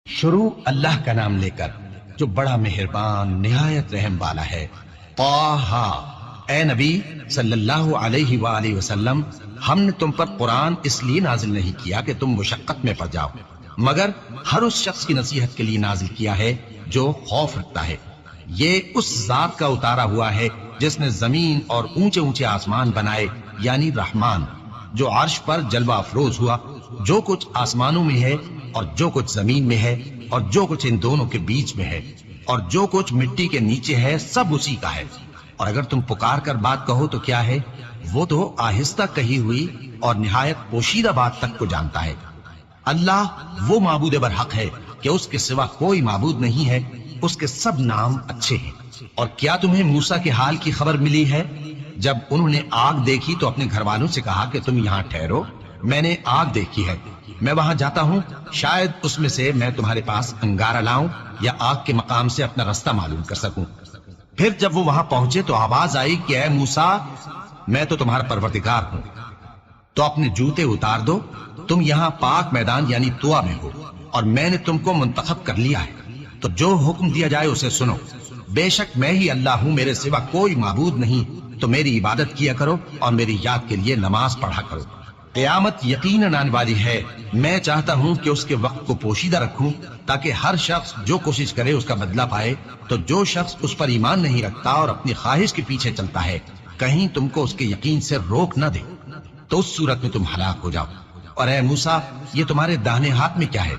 شروع اللہ کا نام لے کر جو بڑا مہربان نہایت رحم والا ہے۔ طٰہٰ، اے نبی صلی اللہ علیہ وآلہ وسلم، ہم نے تم پر قرآن اس لیے نازل نہیں کیا کہ تم مشقت میں پڑ جاؤ، مگر ہر اس شخص کی نصیحت کے لیے نازل کیا ہے جو خوف رکھتا ہے۔ یہ اس ذات کا اتارا ہوا ہے جس نے زمین اور اونچے اونچے آسمان بنائے، یعنی رحمان، جو عرش پر جلوہ افروز ہوا۔ جو کچھ آسمانوں میں ہے اور جو کچھ زمین میں ہے اور جو کچھ ان دونوں کے بیچ میں ہے اور جو کچھ مٹی کے نیچے ہے، سب اسی کا ہے۔ اور اگر تم پکار کر بات کہو تو کیا ہے، وہ تو آہستہ کہی ہوئی اور نہایت پوشیدہ بات تک کو جانتا ہے۔ اللہ وہ معبود برحق ہے کہ اس کے سوا کوئی معبود نہیں ہے، اس کے سب نام اچھے ہیں۔ اور کیا تمہیں موسیٰ کے حال کی خبر ملی ہے؟ جب انہوں نے آگ دیکھی تو اپنے گھر والوں سے کہا کہ تم یہاں ٹھہرو، میں نے آگ دیکھی ہے، میں وہاں جاتا ہوں، شاید اس میں سے میں تمہارے پاس انگارہ لاؤں یا آگ کے مقام سے اپنا رستہ معلوم کر سکوں۔ پھر جب وہ وہاں پہنچے تو آواز آئی کہ اے موسیٰ، میں تو تمہارا پروردگار ہوں، تو اپنے جوتے اتار دو، تم یہاں پاک میدان یعنی طویٰ میں ہو، اور میں نے تم کو منتخب کر لیا ہے، تو جو حکم دیا جائے اسے سنو۔ بے شک میں ہی اللہ ہوں، میرے سوا کوئی معبود نہیں، تو میری عبادت کیا کرو اور میری یاد کے لیے نماز پڑھا کرو۔ قیامت یقیناً آنے والی ہے، میں چاہتا ہوں کہ اس کے وقت کو پوشیدہ رکھوں تاکہ ہر شخص جو کوشش کرے اس کا بدلہ پائے۔ تو جو شخص اس پر ایمان نہیں رکھتا اور اپنی خواہش کے پیچھے چلتا ہے، کہیں تم کو اس کے یقین سے روک نہ دے، تو اس صورت میں تم ہلاک ہو جاؤ۔ اور اے موسیٰ، یہ تمہارے داہنے ہاتھ میں کیا ہے؟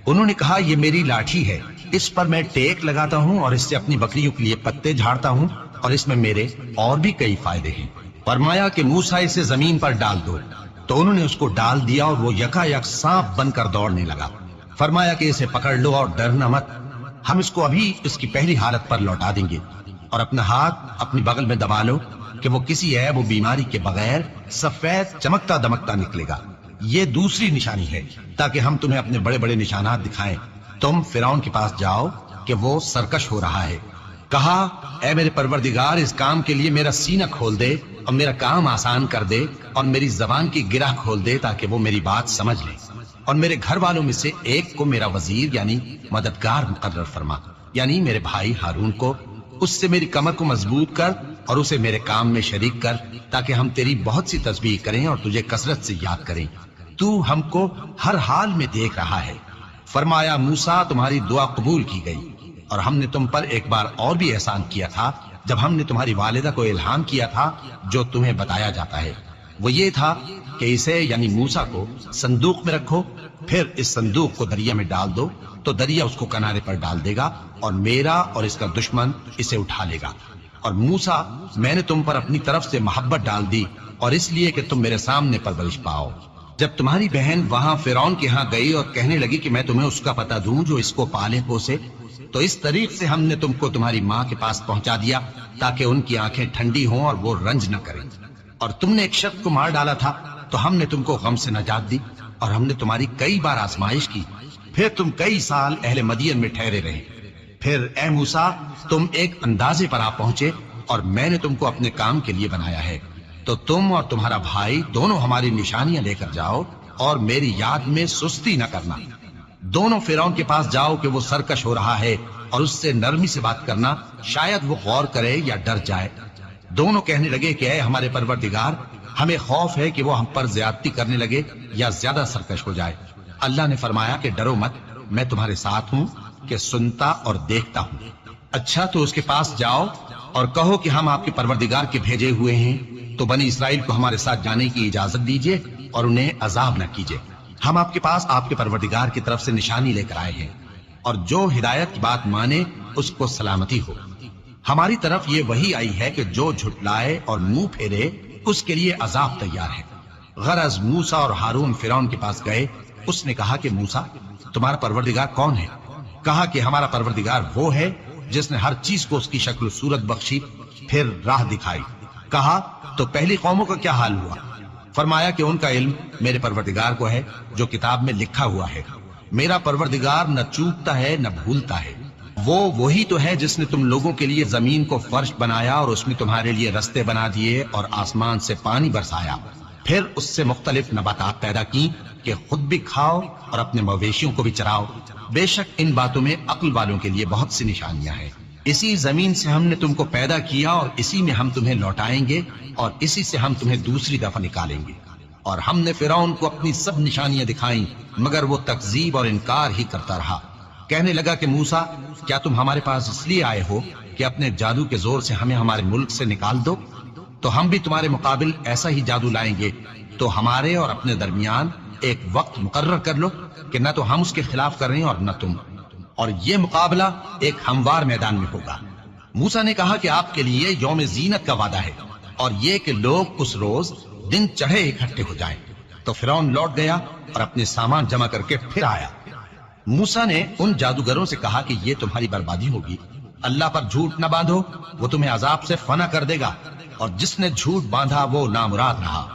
انہوں نے کہا، یہ میری لاٹھی ہے، اس پر میں ٹیک لگاتا ہوں اور اس سے اپنی بکریوں کے لیے پتے جھاڑتا ہوں، اور اس میں میرے اور بھی کئی فائدے ہیں۔ فرمایا کہ موسیٰ اسے زمین پر ڈال دو، تو انہوں نے اس کو ڈال دیا اور وہ یکا یک سانپ بن کر دوڑنے لگا۔ فرمایا کہ اسے پکڑ لو اور ڈرنا مت، ہم اس کو ابھی اس کی پہلی حالت پر لوٹا دیں گے، اور اپنا ہاتھ اپنی بغل میں دبا لو کہ وہ کسی عیب و بیماری کے بغیر سفید چمکتا دمکتا نکلے گا۔ یہ دوسری نشانی ہے تاکہ ہم تمہیں اپنے بڑے بڑے نشانات دکھائیں۔ تم فرعون کے پاس جاؤ کہ وہ سرکش ہو رہا ہے۔ کہا، اے میرے پروردگار، اس کام کے لیے میرا سینہ کھول دے اور میرا کام آسان کر دے اور میری زبان کی گرہ کھول دے تاکہ وہ میری بات سمجھ لے، اور میرے گھر والوں میں سے ایک کو میرا وزیر یعنی مددگار مقرر فرما، یعنی میرے بھائی ہارون کو۔ اس سے میری کمر کو مضبوط کر اور اسے میرے کام میں شریک کر تاکہ ہم تیری بہت سی تسبیح کریں اور تجھے کثرت سے یاد کریں۔ تو ہم کو ہر حال میں دیکھ رہا ہے۔ فرمایا، موسیٰ، تمہاری دعا قبول کی گئی، اور ہم نے تم پر ایک بار اور بھی احسان کیا تھا جب ہم نے تمہاری والدہ کو الہام کیا تھا جو تمہیں بتایا جاتا ہے۔ وہ یہ تھا کہ اسے یعنی موسیٰ کو صندوق میں رکھو، پھر اس صندوق کو دریا میں ڈال دو تو دریا اس کو کنارے پر ڈال دے گا، اور میرا اور اس کا دشمن اسے اٹھا لے گا۔ اور موسیٰ، میں نے تم پر اپنی طرف سے محبت ڈال دی، اور اس لیے کہ تم میرے سامنے پرورش پاؤ۔ جب تمہاری بہن وہاں فرعون کے ہاں گئی اور کہنے لگی کہ میں تمہیں اس کا پتہ دوں جو اس کو پالے پوسے، تو اس طریق سے ہم نے تم کو تمہاری ماں کے پاس پہنچا دیا تاکہ ان کی آنکھیں ٹھنڈی ہوں اور وہ رنج نہ کریں۔ اور تم نے ایک شخص کو مار ڈالا تھا تو ہم نے تم کو غم سے نجات دی، اور ہم نے تمہاری کئی بار آزمائش کی، پھر تم کئی سال اہل مدین میں ٹھہرے رہے۔ پھر اے موسیٰ، تم ایک اندازے پر آ پہنچے اور میں نے تم کو اپنے کام کے لیے بنایا ہے، تو تم اور تمہارا بھائی دونوں ہماری نشانیاں لے کر جاؤ اور میری یاد میں سستی نہ کرنا۔ دونوں فرعون کے پاس جاؤ کہ وہ سرکش ہو رہا ہے، اور اس سے نرمی سے بات کرنا، شاید وہ غور کرے یا ڈر جائے۔ دونوں کہنے لگے کہ اے ہمارے پروردگار، ہمیں خوف ہے کہ وہ ہم پر زیادتی کرنے لگے یا زیادہ سرکش ہو جائے۔ اللہ نے فرمایا کہ ڈرو مت، میں تمہارے ساتھ ہوں کہ سنتا اور دیکھتا ہوں۔ اچھا، تو اس کے پاس جاؤ اور کہو کہ ہم آپ کے پروردگار کے بھیجے ہوئے ہیں، تو بنی اسرائیل کو ہمارے ساتھ جانے کی اجازت دیجیے اور انہیں عذاب نہ کیجیے۔ ہم آپ کے پاس آپ کے پروردگار کی طرف سے نشانی لے کر آئے ہیں، اور جو ہدایت کی بات مانے اس کو سلامتی ہو۔ ہماری طرف یہ وحی آئی ہے کہ جو جھٹلائے اور منہ پھیرے اس کے لیے عذاب تیار ہے۔ غرض موسیٰ اور ہارون فرعون کے پاس گئے۔ اس نے کہا کہ موسیٰ، تمہارا پروردگار کون ہے؟ کہا کہ ہمارا پروردگار وہ ہے جس نے ہر چیز کو اس کی شکل و صورت بخشی، پھر راہ دکھائی۔ کہا، تو پہلی قوموں کا کیا حال ہوا؟ فرمایا کہ ان کا علم میرے پروردگار کو ہے جو کتاب میں لکھا ہوا ہے۔ میرا پروردگار نہ چوکتا ہے نہ بھولتا ہے۔ وہ وہی تو ہے جس نے تم لوگوں کے لیے زمین کو فرش بنایا اور اس میں تمہارے لیے رستے بنا دیے اور آسمان سے پانی برسایا، پھر اس سے مختلف نباتات پیدا کی کہ خود بھی کھاؤ اور اپنے مویشیوں کو بھی چراؤ، بے شک ان باتوں میں عقل والوں کے لیے بہت سی نشانیاں ہیں۔ اسی زمین سے ہم نے تم کو پیدا کیا اور اسی میں ہم تمہیں لوٹائیں گے اور اسی سے ہم تمہیں دوسری دفعہ نکالیں گے۔ اور ہم نے فرعون کو اپنی سب نشانیاں دکھائیں مگر وہ تکذیب اور انکار ہی کرتا رہا۔ کہنے لگا کہ موسیٰ، کیا تم ہمارے پاس اس لیے آئے ہو کہ اپنے جادو کے زور سے ہمیں ہمارے ملک سے نکال دو؟ تو ہم بھی تمہارے مقابل ایسا ہی جادو لائیں گے، تو ہمارے اور اپنے درمیان ایک وقت مقرر کر لو کہ نہ تو ہم اس کے خلاف کر رہے ہیں اور نہ تم، اور یہ مقابلہ ایک ہموار میدان میں ہوگا۔ موسیٰ نے کہا کہ آپ کے لیے یوم زینت کا وعدہ ہے اور یہ کہ لوگ اس روز دن چڑھے اکٹھے ہو جائیں۔ تو فرعون لوٹ گیا اور اپنے سامان جمع کر کے پھر آیا۔ موسیٰ نے ان جادوگروں سے کہا کہ یہ تمہاری بربادی ہوگی، اللہ پر جھوٹ نہ باندھو، وہ تمہیں عذاب سے فنا کر دے گا، اور جس نے جھوٹ باندھا وہ نامراد رہا۔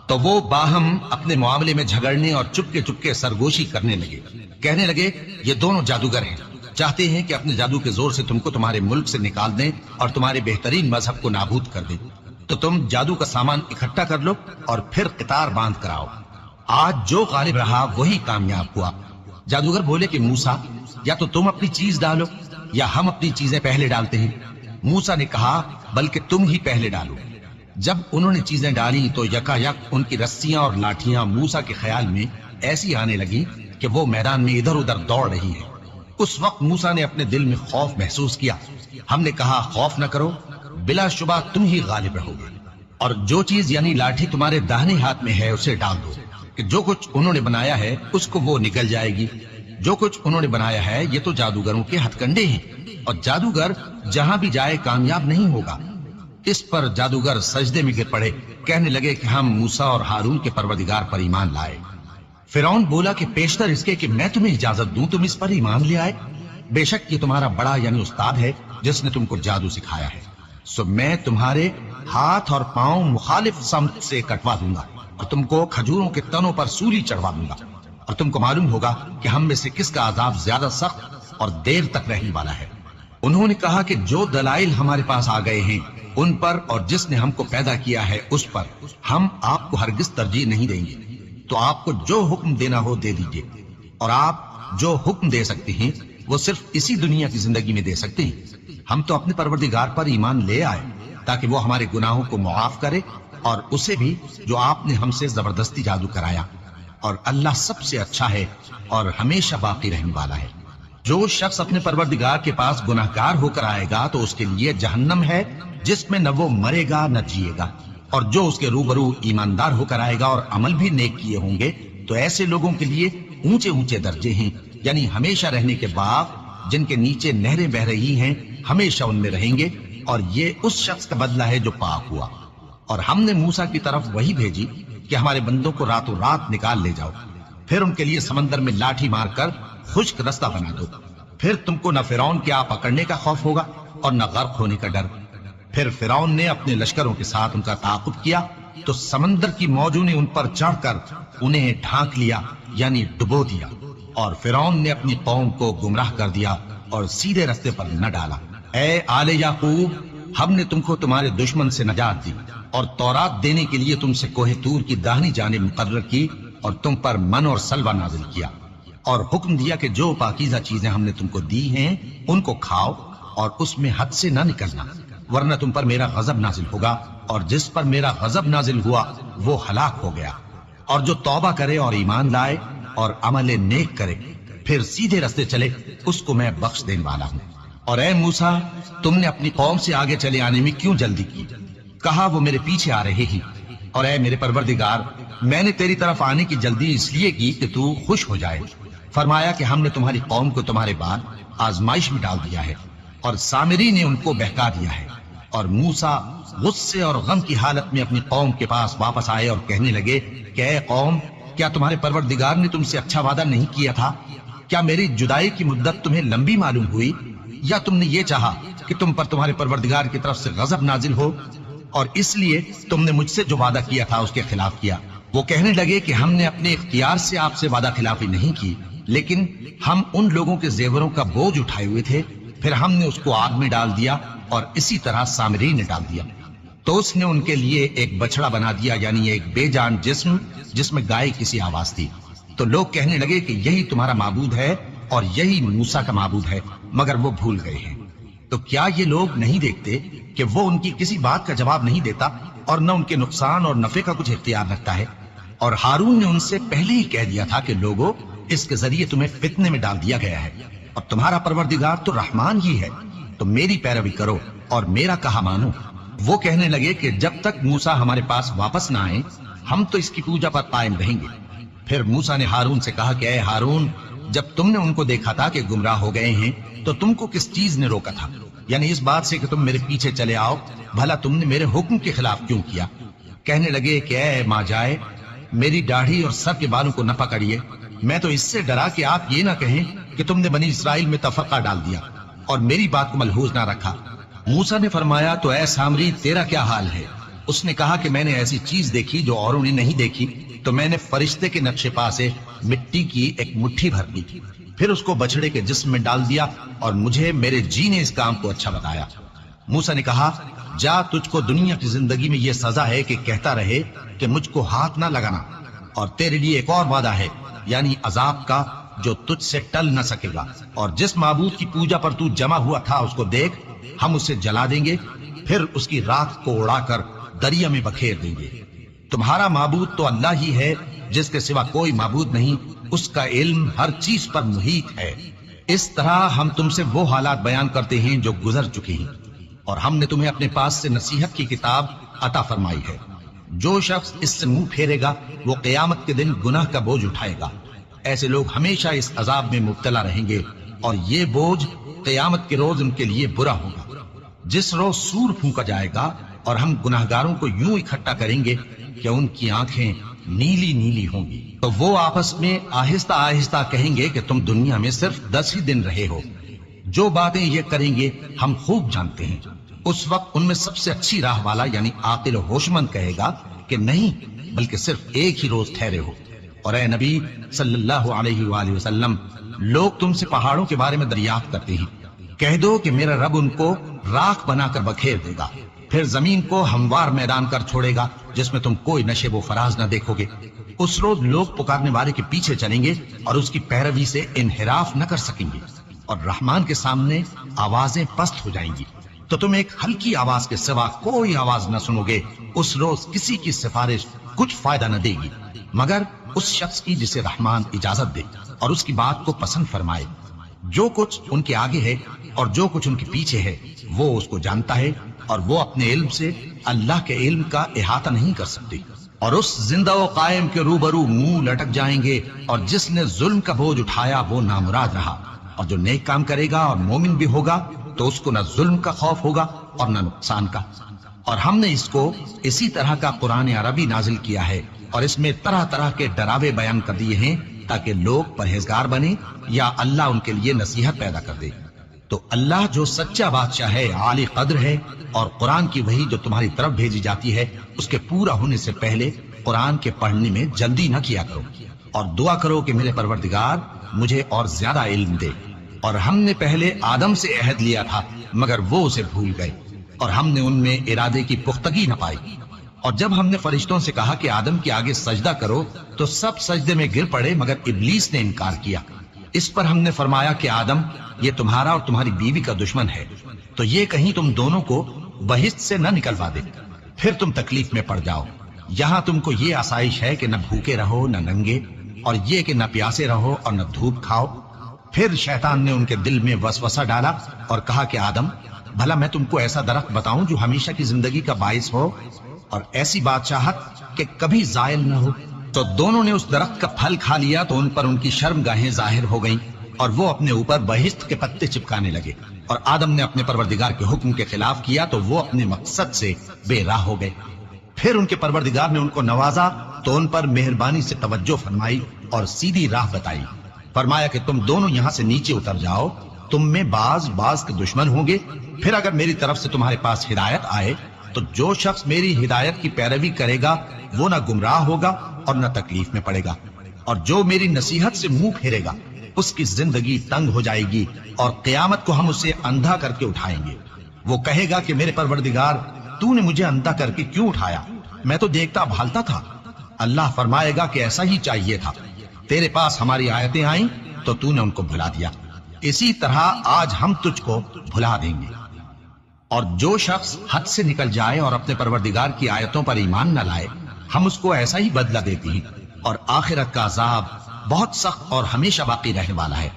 تو وہ باہم اپنے معاملے میں جھگڑنے اور چپکے چپکے سرگوشی کرنے لگے۔ کہنے لگے یہ دونوں جادوگر ہیں، چاہتے ہیں کہ اپنے جادو کے زور سے تم کو تمہارے ملک سے نکال دیں اور تمہارے بہترین مذہب کو نابود کر دیں۔ تو تم جادو کا سامان اکٹھا کر لو اور پھر قطار باندھ کر آؤ، آج جو غالب رہا وہی کامیاب ہوا۔ جادوگر بولے کہ موسیٰ، یا تو تم اپنی چیز ڈالو یا ہم اپنی چیزیں پہلے ڈالتے ہیں۔ موسیٰ نے کہا بلکہ تم ہی پہلے ڈالو۔ جب انہوں نے چیزیں ڈالی تو یکا یک ان کی رسیاں اور لاٹھیاں موسیٰ کے خیال میں ایسی آنے لگی کہ وہ میدان میں ادھر ادھر دوڑ رہی ہے۔ اس وقت موسیٰ نے اپنے دل میں خوف محسوس کیا۔ ہم نے کہا خوف نہ کرو، بلا شبہ تم ہی غالب رہو گے، اور جو چیز یعنی لاٹھی تمہارے داہنے ہاتھ میں ہے اسے ڈال دو کہ جو کچھ انہوں نے بنایا ہے اس کو وہ نگل جائے گی۔ جو کچھ انہوں نے بنایا ہے یہ تو جادوگروں کے ہتھ کنڈے ہیں، اور جادوگر جہاں بھی جائے کامیاب نہیں ہوگا۔ اس پر جادوگر سجدے میں گر پڑے، کہنے لگے کہ ہم موسیٰ اور ہارون کے پروردگار پر ایمان لائے۔ فرعون بولا کہ پیشتر اس کے کہ میں تمہیں اجازت دوں تم اس پر ایمان لے آئے، بے شک یہ تمہارا بڑا یعنی استاد ہے جس نے تم کو جادو سکھایا ہے، سو میں تمہارے ہاتھ اور پاؤں مخالف سمت سے کٹوا دوں گا اور تم کو کھجوروں کے تنوں پر سولی چڑھوا دوں گا، اور تم کو معلوم ہوگا کہ ہم میں سے کس کا عذاب زیادہ سخت اور دیر تک رہنے والا ہے۔ انہوں نے کہا کہ جو دلائل ہمارے پاس آ گئے ہیں ان پر اور جس نے ہم کو پیدا کیا ہے اس پر ہم آپ کو ہرگز ترجیح نہیں دیں گے، تو آپ کو جو حکم دینا ہو دے دیجئے، اور آپ جو حکم دے سکتے ہیں وہ صرف اسی دنیا کی زندگی میں دے سکتے ہیں۔ ہم تو اپنے پروردگار پر ایمان لے آئے تاکہ وہ ہمارے گناہوں کو معاف کرے، اور اسے بھی جو آپ نے ہم سے زبردستی جادو کرایا، اور اللہ سب سے اچھا ہے اور ہمیشہ باقی رہنے والا ہے۔ جو شخص اپنے پروردگار کے پاس گناہگار ہو کر آئے گا تو اس کے لیے جہنم ہے جس میں نہ وہ مرے گا نہ جیے گا، اور جو اس کے روبرو ایماندار ہو کر آئے گا اور عمل بھی نیک کیے ہوں گے تو ایسے لوگوں کے لیے اونچے اونچے درجے ہیں، یعنی ہمیشہ رہنے کے باغ جن کے نیچے نہریں بہ رہی ہیں، ہمیشہ ان میں رہیں گے، اور یہ اس شخص کا بدلہ ہے جو پاک ہوا۔ اور ہم نے موسیٰ کی طرف وہی بھیجی کہ ہمارے بندوں کو راتوں رات نکال لے جاؤ، پھر ان کے لیے سمندر میں لاٹھی مار کر خشک رستہ بنا دو، پھر تم کو نہ فرعون کے آ پکڑنے کا خوف ہوگا اور نہ غرق ہونے کا ڈر۔ پھر فرعون نے اپنے لشکروں کے ساتھ ان کا تعاقب کیا تو سمندر کی موجوں نے ان پر چڑھ کر انہیں ڈھانک لیا یعنی ڈبو دیا، اور فرعون نے اپنی قوم کو گمراہ کر دیا اور سیدھے رستے پر نہ ڈالا۔ اے آل یعقوب، ہم نے تم کو تمہارے دشمن سے نجات دی اور تورات دینے کے لیے تم سے کوہ طور کی داہنی جانب مقرر کی، اور تم پر من اور سلوہ نازل کیا، اور حکم دیا کہ جو پاکیزہ چیزیں ہم نے تم کو دی ہیں ان کو کھاؤ اور اس میں حد سے نہ نکلنا، ورنہ تم پر میرا غضب نازل ہوگا، اور جس پر میرا غضب نازل ہوا وہ ہلاک ہو گیا۔ اور جو توبہ کرے اور ایمان لائے اور عمل نیک کرے پھر سیدھے رستے چلے اس کو میں بخش دینے والا ہوں۔ اور اے موسیٰ، تم نے اپنی قوم سے آگے چلے آنے میں کیوں جلدی کی؟ کہا وہ میرے پیچھے آ رہے ہیں۔ اور اے میرے پروردگار، میں نے تیری طرف آنے کی جلدی اس لیے کی کہ تو خوش ہو جائے۔ فرمایا کہ ہم نے تمہاری قوم کو تمہارے بعد آزمائش میں ڈال دیا ہے، اور سامری نے ان کو بہکا دیا ہے۔ اور موسیٰ غصے اور غم کی حالت میں اپنی قوم کے پاس واپس آئے اور کہنے لگے کہ اے قوم، کیا تمہارے پروردگار نے تم سے اچھا وعدہ نہیں کیا تھا؟ کیا میری جدائی کی مدت تمہیں لمبی معلوم ہوئی، یا تم نے یہ چاہا کہ تم پر تمہارے پروردگار کی طرف سے غضب نازل ہو، اور اس لیے تم نے مجھ سے جو وعدہ کیا تھا اس کے خلاف کیا؟ وہ کہنے لگے کہ ہم نے اپنے اختیار سے آپ سے وعدہ خلافی نہیں کی، لیکن ہم ان لوگوں کے زیوروں کا بوجھ اٹھائے ہوئے تھے، پھر ہم نے اس کو آگ میں ڈال دیا، اور اسی طرح سامری نے ڈال دیا۔ تو اس نے ان کے لیے ایک بچڑا بنا دیا، یعنی ایک بے جان جسم جس میں گائے کسی آواز تھی۔ تو لوگ کہنے لگے کہ یہی تمہارا معبود ہے اور یہی موسیٰ کا معبود ہے، مگر وہ بھول گئے ہیں۔ تو کیا یہ لوگ نہیں دیکھتے کہ وہ ان کی کسی بات کا جواب نہیں دیتا اور نہ ان کے نقصان اور نفع کا کچھ اختیار رکھتا ہے؟ اور ہارون نے ان سے پہلے ہی کہہ دیا تھا کہ لوگوں، اس کے ذریعے تمہیں فتنے میں ڈال دیا گیا ہے، اور تمہارا پروردگار تو رحمان ہی ہے، تو میری پیروی کرو اور میرا کہا مانو۔ وہ کہنے لگے کہ جب تک موسیٰ ہمارے پاس واپس نہ آئے ہم تو اس کی پوجا پر قائم رہیں گے۔ پھر موسیٰ نے ہارون سے کہا کہ اے ہارون، جب تم نے ان کو دیکھا تھا کہ گمراہ ہو گئے ہیں تو تم کو کس چیز نے روکا تھا؟ یعنی اس بات سے کہ تم میرے پیچھے چلے آؤ، بھلا تم نے میرے حکم کے خلاف کیوں کیا؟ کہنے لگے کہ اے ماں جائے، میری داڑھی اور سر کے بالوں کو نہ پکڑیے، میں تو اس سے ڈرا کہ آپ یہ نہ کہیں کہ تم نے بنی اسرائیل میں تفرقہ ڈال دیا اور میری بات کو ملحوظ نہ رکھا۔ موسیٰ نے فرمایا تو اے سامری، تیرا کیا حال ہے؟ اس نے کہا کہ میں نے ایسی چیز دیکھی جو اوروں نے نہیں دیکھی، تو میں نے فرشتے کے نقش پا سے مٹی کی ایک مٹھی بھر لی، پھر اس کو بچڑے کے جسم میں ڈال دیا اور مجھے میرے جی نے اس کام کو اچھا بتایا۔ موسیٰ نے کہا جا، تجھ کو دنیا کی زندگی میں یہ سزا ہے کہ کہتا رہے کہ مجھ کو ہاتھ نہ لگانا، اور تیرے لیے ایک اور وعدہ ہے، یعنی عذاب کا جو تجھ سے ٹل نہ سکے گا، اور جس معبود کی پوجا پر تو جمع ہوا تھا اس کو دیکھ، ہم اسے جلا دیں گے، پھر اس کی راکھ کو اڑا کر دریا میں بکھیر دیں گے۔ تمہارا معبود تو اللہ ہی ہے، جس کے سوا کوئی معبود نہیں، اس کا علم ہر چیز پر محیط ہے۔ اس طرح ہم تم سے وہ حالات بیان کرتے ہیں جو گزر چکے ہیں، اور ہم نے تمہیں اپنے پاس سے نصیحت کی کتاب عطا فرمائی ہے۔ جو شخص اس سے منہ پھیرے گا وہ قیامت کے دن گناہ کا بوجھ اٹھائے گا۔ ایسے لوگ ہمیشہ اس عذاب میں مبتلا رہیں گے، اور یہ بوجھ قیامت کے روز ان کے لیے برا ہوگا۔ جس روز سور پھونکا جائے گا اور ہم گناہگاروں کو یوں اکٹھا کریں گے کہ ان کی آنکھیں نیلی نیلی ہوں گی، تو وہ آپس میں آہستہ آہستہ کہیں گے کہ تم دنیا میں صرف 10 ہی دن رہے ہو۔ جو باتیں یہ کریں گے ہم خوب جانتے ہیں۔ اس وقت ان میں سب سے اچھی راہ والا یعنی عاقل و ہوشمند کہے گا کہ نہیں، بلکہ صرف ایک ہی روز ٹھہرے ہو۔ اور اے نبی صلی اللہ علیہ وآلہ وسلم، لوگ تم سے پہاڑوں کے بارے میں دریافت کرتے ہیں، کہہ دو کہ میرا رب ان کو راکھ بنا کر بکھیر دے گا، پھر زمین کو ہموار میدان کر چھوڑے گا جس میں تم کوئی نشیب و فراز نہ دیکھو گے۔ اس روز لوگ پکارنے والے کے پیچھے چلیں گے اور اس کی پیروی سے انحراف نہ کر سکیں گے، اور رحمان کے سامنے آوازیں پست ہو جائیں گی، تو تم ایک ہلکی آواز کے سوا کوئی آواز نہ سنو گے۔ اس روز کسی کی سفارش کچھ فائدہ نہ دے گی مگر اس شخص کی جسے رحمان اجازت دے اور اس کی بات کو پسند فرمائے۔ جو کچھ ان کے آگے ہے اور جو کچھ ان کے پیچھے ہے وہ اس کو جانتا ہے، اور وہ اپنے علم سے اللہ کے علم کا احاطہ نہیں کر سکتے۔ اور اس زندہ و قائم کے روبرو منہ لٹک جائیں گے، اور جس نے ظلم کا بوجھ اٹھایا وہ نامراد رہا، اور جو نیک کام کرے گا اور مومن بھی ہوگا تو اس کو نہ ظلم کا خوف ہوگا اور نہ نقصان کا۔ اور ہم نے اس کو اسی طرح کا قرآن عربی نازل کیا ہے، اور اس میں طرح طرح کے ڈراوے بیان کر دیے ہیں تاکہ لوگ پرہیزگار بنے یا اللہ ان کے لیے نصیحت پیدا کر دے۔ تو اللہ جو سچا بادشاہ ہے، عالی قدر ہے، اور قرآن کی وحی جو تمہاری طرف بھیجی جاتی ہے اس کے پورا ہونے سے پہلے قرآن کے پڑھنے میں جلدی نہ کیا کرو، اور دعا کرو کہ میرے پروردگار مجھے اور زیادہ علم دے۔ اور ہم نے پہلے آدم سے عہد لیا تھا مگر وہ اسے بھول گئے، اور ہم نے ان میں ارادے کی پختگی نہ پائی۔ اور جب ہم نے فرشتوں سے کہا کہ آدم کے آگے سجدہ کرو تو سب سجدے میں گر پڑے مگر ابلیس نے انکار کیا۔ اس پر ہم نے فرمایا کہ آدم، یہ تمہارا اور تمہاری بیوی کا دشمن ہے، تو یہ کہیں تم دونوں کو بہشت سے نہ نکلوا دے، پھر تم تکلیف میں پڑ جاؤ۔ یہاں تم کو یہ آسائش ہے کہ نہ بھوکے رہو نہ ننگے، اور یہ کہ نہ پیاسے رہو اور نہ دھوپ کھاؤ۔ پھر شیطان نے ان کے دل میں وسوسہ ڈالا اور کہا کہ آدم، بھلا میں تم کو ایسا درخت بتاؤں جو ہمیشہ کی زندگی کا باعث ہو اور ایسی بادشاہت کہ کبھی زائل نہ ہو؟ تو دونوں نے اس درخت کا پھل کھا لیا تو ان پر ان کی شرمگاہیں ظاہر ہو گئیں، اور وہ اپنے اوپر بہشت کے پتے چپکانے لگے۔ اور آدم نے اپنے پروردگار کے حکم کے خلاف کیا تو وہ اپنے مقصد سے بے راہ ہو گئے۔ پھر ان کے پروردگار نے ان کو نوازا تو ان پر مہربانی سے توجہ فرمائی اور سیدھی راہ بتائی۔ فرمایا کہ تم دونوں یہاں سے نیچے اتر جاؤ، تم میں بعض کے دشمن ہوں گے، پھر اگر میری طرف سے تمہارے پاس ہدایت آئے تو جو شخص میری ہدایت کی پیروی کرے گا وہ نہ گمراہ ہوگا اور نہ تکلیف میں پڑے گا، اور جو میری نصیحت سے منہ پھیرے گا اس کی زندگی تنگ ہو جائے گی، اور قیامت کو ہم اسے اندھا کر کے اٹھائیں گے۔ وہ کہے گا کہ میرے پروردگار، تو نے مجھے اندھا کر کے کیوں اٹھایا؟ میں تو دیکھتا بھالتا تھا۔ اللہ فرمائے گا کہ ایسا ہی چاہیے تھا، تیرے پاس ہماری آیتیں آئیں تو تو نے ان کو بھلا دیا، اسی طرح آج ہم تجھ کو بھلا دیں گے۔ اور جو شخص حد سے نکل جائے اور اپنے پروردگار کی آیتوں پر ایمان نہ لائے، ہم اس کو ایسا ہی بدلہ دیتے ہیں، اور آخرت کا عذاب بہت سخت اور ہمیشہ باقی رہنے والا ہے۔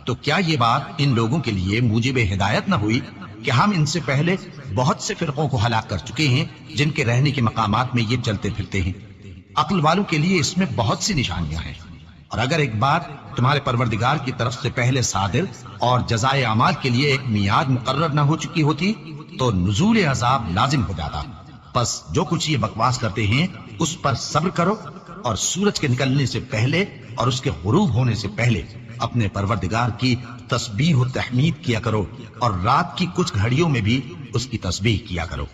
تو کیا یہ بات ان لوگوں کے لیے موجب ہدایت نہ ہوئی کہ ہم ان سے پہلے بہت سے فرقوں کو ہلاک کر چکے ہیں جن کے رہنے کے مقامات میں یہ چلتے پھرتے ہیں؟ عقل والوں کے لیے اس میں بہت سی نشانیاں ہیں۔ اور اگر ایک بات تمہارے پروردگار کی طرف سے پہلے صادر اور جزائے اعمال کے لیے ایک میعاد مقرر نہ ہو چکی ہوتی تو نزول عذاب لازم ہو جاتا۔ پس جو کچھ یہ بکواس کرتے ہیں اس پر صبر کرو، اور سورج کے نکلنے سے پہلے اور اس کے غروب ہونے سے پہلے اپنے پروردگار کی تسبیح و تحمید کیا کرو، اور رات کی کچھ گھڑیوں میں بھی اس کی تسبیح کیا کرو،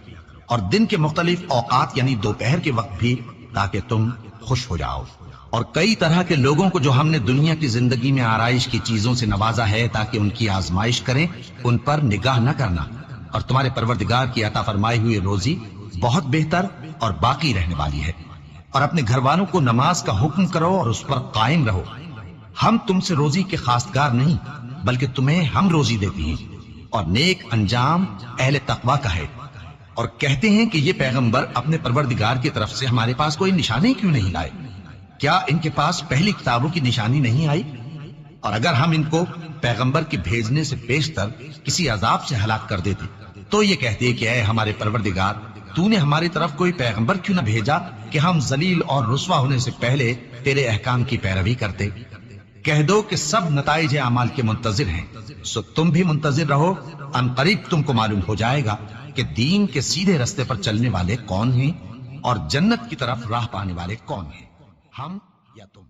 اور دن کے مختلف اوقات یعنی دوپہر کے وقت بھی، تاکہ تم خوش ہو جاؤ۔ اور کئی طرح کے لوگوں کو جو ہم نے دنیا کی زندگی میں آرائش کی چیزوں سے نوازا ہے تاکہ ان کی آزمائش کریں، ان پر نگاہ نہ کرنا، اور تمہارے پروردگار کی عطا فرمائی ہوئی روزی بہت بہتر اور باقی رہنے والی ہے۔ اور اپنے گھر والوں کو نماز کا حکم کرو اور اس پر قائم رہو۔ ہم تم سے روزی کے خواستگار نہیں، بلکہ تمہیں ہم روزی دیتے ہیں، اور نیک انجام اہل تقوی کا ہے۔ اور کہتے ہیں کہ یہ پیغمبر اپنے پروردگار کی طرف سے ہمارے پاس کوئی نشانی کیوں نہیں لائے؟ کیا ان کے پاس پہلی کتابوں کی نشانی نہیں آئی؟ اور اگر ہم ان کو پیغمبر کے بھیجنے سے بیشتر کسی عذاب سے ہلاک کر دیتے تو یہ کہتے کہ اے ہمارے پروردگار، تو نے ہماری طرف کوئی پیغمبر کیوں نہ بھیجا کہ ہم ذلیل اور رسوا ہونے سے پہلے تیرے احکام کی پیروی کرتے۔ کہہ دو کہ سب نتائج اعمال کے منتظر ہیں، سو تم بھی منتظر رہو، ان قریب تم کو معلوم ہو جائے گا کہ دین کے سیدھے رستے پر چلنے والے کون ہیں اور جنت کی طرف راہ پانے والے کون ہیں، ہم یا تم۔